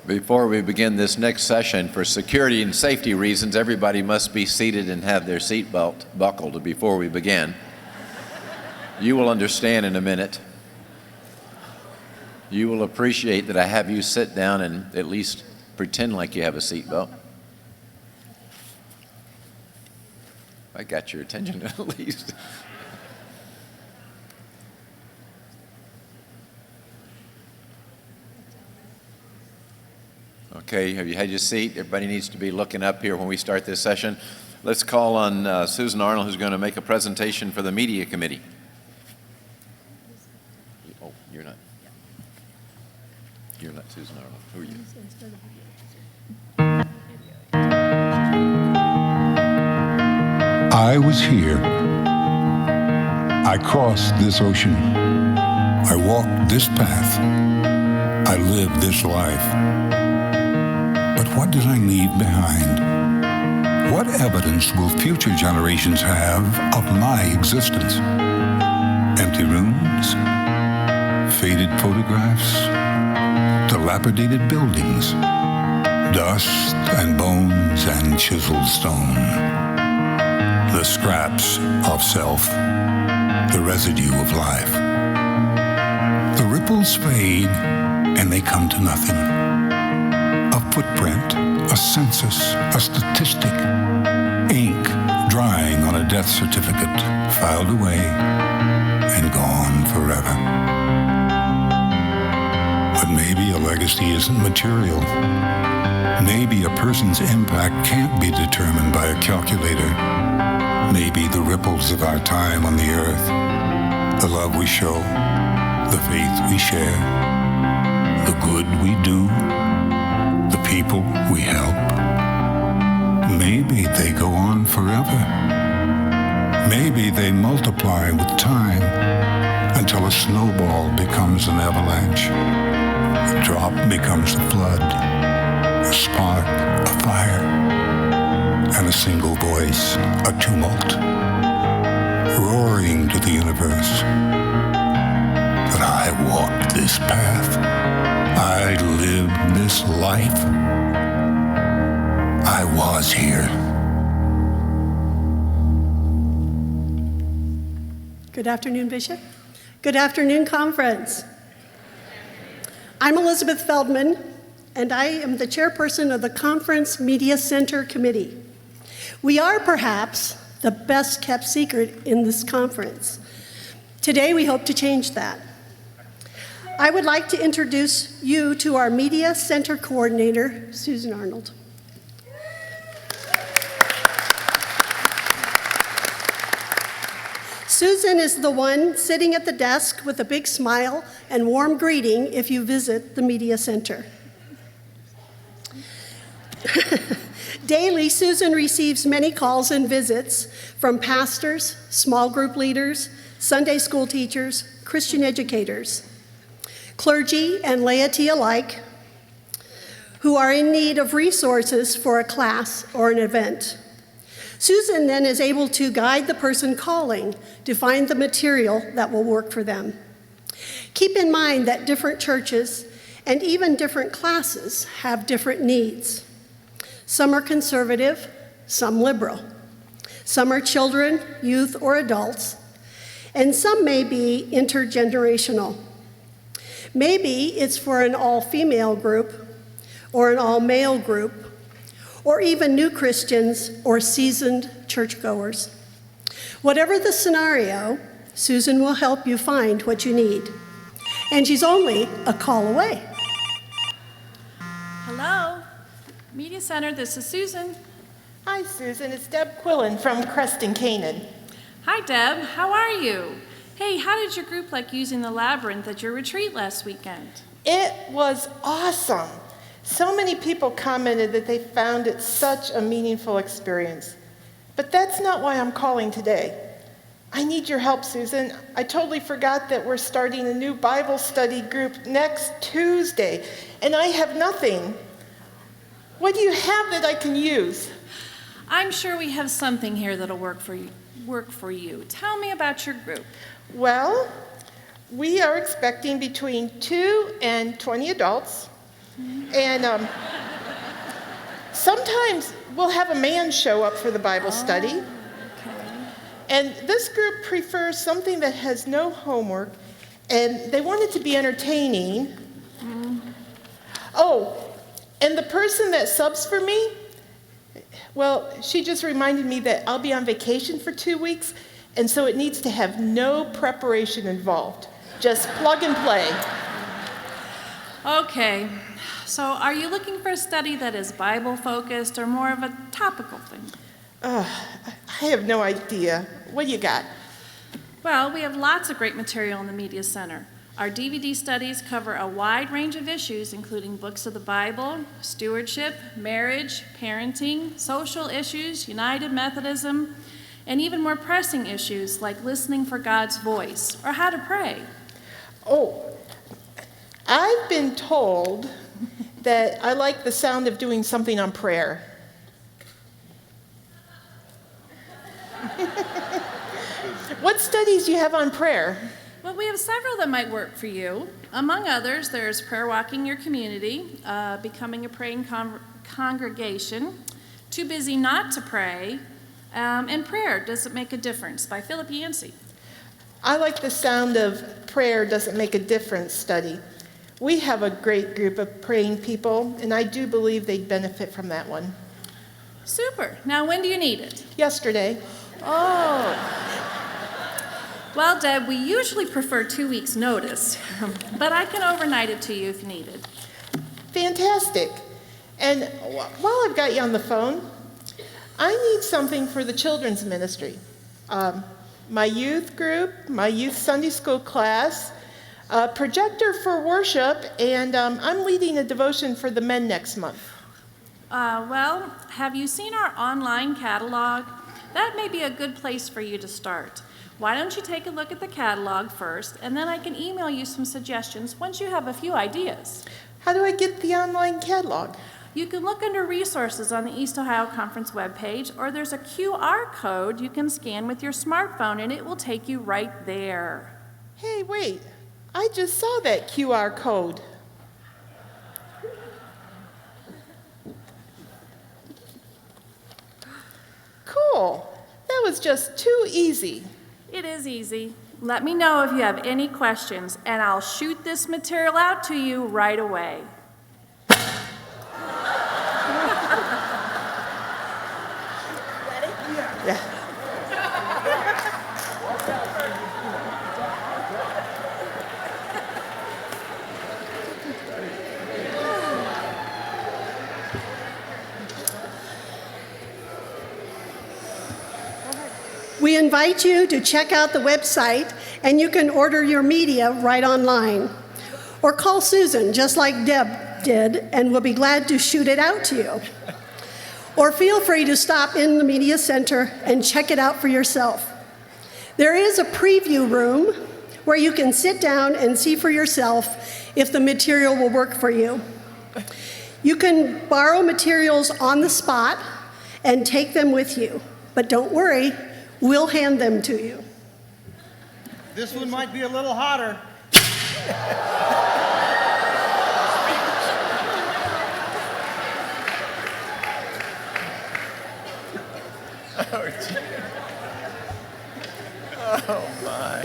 Before we begin this next session, for security and safety reasons, everybody must be seated and have their seatbelt buckled before we begin. You will understand in a minute. You will appreciate that I have you sit down and at least pretend like you have a seatbelt. I got your attention at least. Okay, have you had your seat? Everybody needs to be looking up here when we start this session. Let's call on Susan Arnold, who's going to make a presentation for the Media Committee. Oh, you're not. You're not Susan Arnold. Who are you? I was here. I crossed this ocean. I walked this path. I lived this life. But what did I leave behind? What evidence will future generations have of my existence? Empty rooms? Faded photographs? Dilapidated buildings? Dust and bones and chiseled stone? The scraps of self, the residue of life. The ripples fade and they come to nothing. A footprint, a census, a statistic, ink drying on a death certificate, filed away and gone forever. But maybe a legacy isn't material. Maybe a person's impact can't be determined by a calculator. Maybe the ripples of our time on the earth, the love we show, the faith we share, the good we do, the people we help, maybe they go on forever. Maybe they multiply with time until a snowball becomes an avalanche, a drop becomes a flood, a spark, a fire, and a single voice, a tumult, roaring to the universe. That I walked this path, I lived this life, I was here. Good afternoon, Bishop. Good afternoon, conference. I'm Elizabeth Feldman, and I am the chairperson of the Conference Media Center Committee. We are perhaps the best kept secret in this conference. Today we hope to change that. I would like to introduce you to our Media Center Coordinator, Susan Arnold. Susan is the one sitting at the desk with a big smile and warm greeting if you visit the Media Center. Daily, Susan receives many calls and visits from pastors, small group leaders, Sunday school teachers, Christian educators, clergy and laity alike, who are in need of resources for a class or an event. Susan then is able to guide the person calling to find the material that will work for them. Keep in mind that different churches and even different classes have different needs. Some are conservative, some liberal. Some are children, youth, or adults, and some may be intergenerational. Maybe it's for an all-female group, or an all-male group, or even new Christians or seasoned churchgoers. Whatever the scenario, Susan will help you find what you need. And she's only a call away. Hello, Media Center, this is Susan. Hi, Susan. It's Deb Quillen from Creston, Canaan. Hi, Deb. How are you? Hey, how did your group like using the labyrinth at your retreat last weekend? It was awesome. So many people commented that they found it such a meaningful experience. But that's not why I'm calling today. I need your help, Susan. I totally forgot that we're starting a new Bible study group next Tuesday, and I have nothing. What do you have that I can use? I'm sure we have something here that'll work for you. Tell me about your group. Well, we are expecting between 2 and 20 adults. And sometimes we'll have a man show up for the Bible study. Okay. And this group prefers something that has no homework, and they want it to be entertaining. Oh, and the person that subs for me, well, she just reminded me that I'll be on vacation for 2 weeks, and so it needs to have no preparation involved. Just plug and play. Okay, so are you looking for a study that is Bible-focused or more of a topical thing? I have no idea. What do you got? Well, we have lots of great material in the Media Center. Our DVD studies cover a wide range of issues, including books of the Bible, stewardship, marriage, parenting, social issues, United Methodism, and even more pressing issues like listening for God's voice or how to pray. Oh, I've been told that I like the sound of doing something on prayer. What studies do you have on prayer? Well, we have several that might work for you. Among others, there's Prayer Walking Your Community, Becoming a Praying Congregation, Too Busy Not to Pray, and Prayer, Does It Make a Difference by Philip Yancey. I like the sound of Prayer Doesn't Make a Difference study. We have a great group of praying people, and I do believe they'd benefit from that one. Super. Now, when do you need it? Yesterday. Oh. Well, Deb, we usually prefer 2 weeks' notice, but I can overnight it to you if needed. Fantastic. And while I've got you on the phone, I need something for the children's ministry. My youth group, my youth Sunday school class, a projector for worship, and I'm leading a devotion for the men next month. Well, have you seen our online catalog? That may be a good place for you to start. Why don't you take a look at the catalog first, and then I can email you some suggestions once you have a few ideas. How do I get the online catalog? You can look under resources on the East Ohio Conference webpage, or there's a QR code you can scan with your smartphone, and it will take you right there. Hey, wait. I just saw that QR code. Cool. That was just too easy. It is easy. Let me know if you have any questions, and I'll shoot this material out to you right away. Yeah. We invite you to check out the website, and you can order your media right online. Or call Susan, just like Deb did, and we'll be glad to shoot it out to you. Or feel free to stop in the Media Center and check it out for yourself. There is a preview room where you can sit down and see for yourself if the material will work for you. You can borrow materials on the spot and take them with you, but don't worry, we'll hand them to you. This one might be a little hotter. Oh, my.